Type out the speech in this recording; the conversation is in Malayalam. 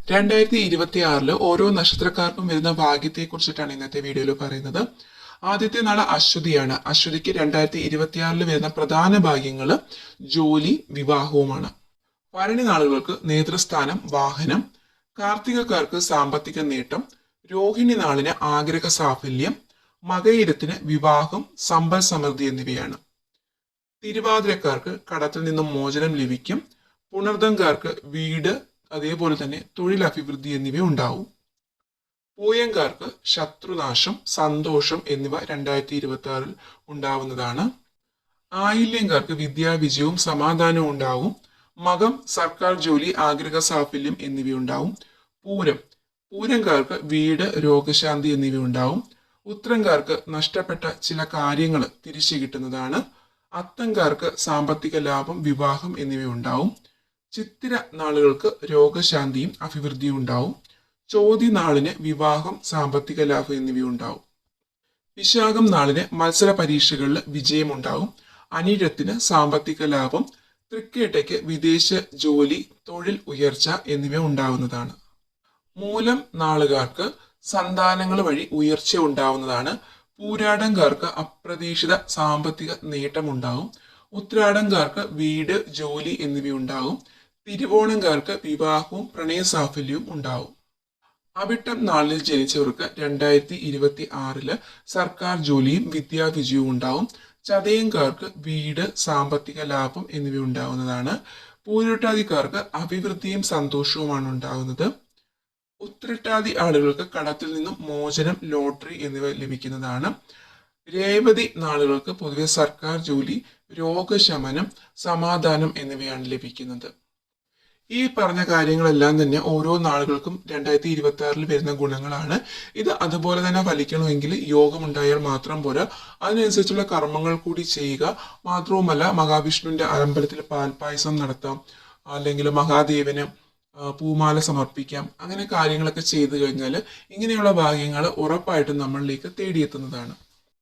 2026 ഓരോ നക്ഷത്രക്കാർക്കും വരുന്ന ഭാഗ്യത്തെ കുറിച്ചിട്ടാണ് ഇന്നത്തെ വീഡിയോയിൽ പറയുന്നത്. ആദ്യത്തെ നാള് അശ്വതിയാണ്. അശ്വതിക്ക് 2026 വരുന്ന പ്രധാന ഭാഗ്യങ്ങള് ജോലി, വിവാഹവുമാണ്. ഭരണി നാളുകൾക്ക് നേതൃസ്ഥാനം, വാഹനം. കാർത്തികക്കാർക്ക് സാമ്പത്തിക നേട്ടം. രോഹിണി നാളിന് ആഗ്രഹ സാഫല്യം. മകയിരത്തിന് വിവാഹം, സമ്പൽ സമൃദ്ധി എന്നിവയാണ്. തിരുവാതിരക്കാർക്ക് കടത്തിൽ നിന്നും മോചനം ലഭിക്കും. പുണർദംകാർക്ക് വീട്, അതേപോലെ തന്നെ തൊഴിൽ അഭിവൃദ്ധി എന്നിവ ഉണ്ടാവും. പൂയംകാർക്ക് ശത്രുനാശം, സന്തോഷം എന്നിവ 2026 ഉണ്ടാവുന്നതാണ്. ആയില്യംകാർക്ക് വിദ്യാവിജയവും സമാധാനവും ഉണ്ടാവും. മകം സർക്കാർ ജോലി, ആഗ്രഹ സാഫല്യം എന്നിവയുണ്ടാവും. പൂരംകാർക്ക് വീട്, രോഗശാന്തി എന്നിവ ഉണ്ടാവും. ഉത്തരംകാർക്ക് നഷ്ടപ്പെട്ട ചില കാര്യങ്ങൾ തിരിച്ചു കിട്ടുന്നതാണ്. അത്തംകാർക്ക് സാമ്പത്തിക ലാഭം, വിവാഹം എന്നിവ ഉണ്ടാവും. ചിത്തിര നാളുകൾക്ക് രോഗശാന്തിയും അഭിവൃദ്ധിയും ഉണ്ടാവും. ചോതി നാളിന് വിവാഹം, സാമ്പത്തിക ലാഭം എന്നിവയുണ്ടാവും. വിശാഖം നാളിന് മത്സര പരീക്ഷകളിൽ വിജയമുണ്ടാവും. അനിഴത്തിന് സാമ്പത്തിക ലാഭം. തൃക്കേട്ടയ്ക്ക് വിദേശ ജോലി, തൊഴിൽ ഉയർച്ച എന്നിവ ഉണ്ടാവുന്നതാണ്. മൂലം നാളുകാർക്ക് സന്താനങ്ങൾ വഴി ഉയർച്ച ഉണ്ടാവുന്നതാണ്. പൂരാടംകാർക്ക് അപ്രതീക്ഷിത സാമ്പത്തിക നേട്ടമുണ്ടാവും. ഉത്രാടംകാർക്ക് വീട്, ജോലി എന്നിവയുണ്ടാവും. തിരുവോണംകാർക്ക് വിവാഹവും പ്രണയസാഫല്യവും ഉണ്ടാവും. അവിട്ടം നാളിൽ ജനിച്ചവർക്ക് 2026 സർക്കാർ ജോലിയും വിദ്യാവിജയവും ഉണ്ടാവും. ചതയംകാർക്ക് വീട്, സാമ്പത്തിക ലാഭം എന്നിവ ഉണ്ടാവുന്നതാണ്. പൂരുട്ടാതിക്കാർക്ക് അഭിവൃദ്ധിയും സന്തോഷവുമാണ് ഉണ്ടാകുന്നത്. ഉത്രട്ടാതി ആളുകൾക്ക് കടത്തിൽ നിന്നും മോചനം, ലോട്ടറി എന്നിവ ലഭിക്കുന്നതാണ്. രേവതി നാളുകൾക്ക് പൊതുവെ സർക്കാർ ജോലി, രോഗശമനം, സമാധാനം എന്നിവയാണ് ലഭിക്കുന്നത്. ഈ പറഞ്ഞ കാര്യങ്ങളെല്ലാം തന്നെ ഓരോ നാളുകൾക്കും 2026 വരുന്ന ഗുണങ്ങളാണ്. ഇത് അതുപോലെ തന്നെ ഫലിക്കണമെങ്കിൽ യോഗമുണ്ടായാൽ മാത്രം പോരാ, അതിനനുസരിച്ചുള്ള കർമ്മങ്ങൾ കൂടി ചെയ്യുക. മാത്രവുമല്ല, മഹാവിഷ്ണുവിന്റെ അമ്പലത്തിൽ പാൽപായസം നടത്താം, അല്ലെങ്കിൽ മഹാദേവന് പൂമാല സമർപ്പിക്കാം. അങ്ങനെ കാര്യങ്ങളൊക്കെ ചെയ്തു കഴിഞ്ഞാൽ ഇങ്ങനെയുള്ള ഭാഗ്യങ്ങൾ ഉറപ്പായിട്ടും നമ്മളിലേക്ക് തേടിയെത്തുന്നതാണ്.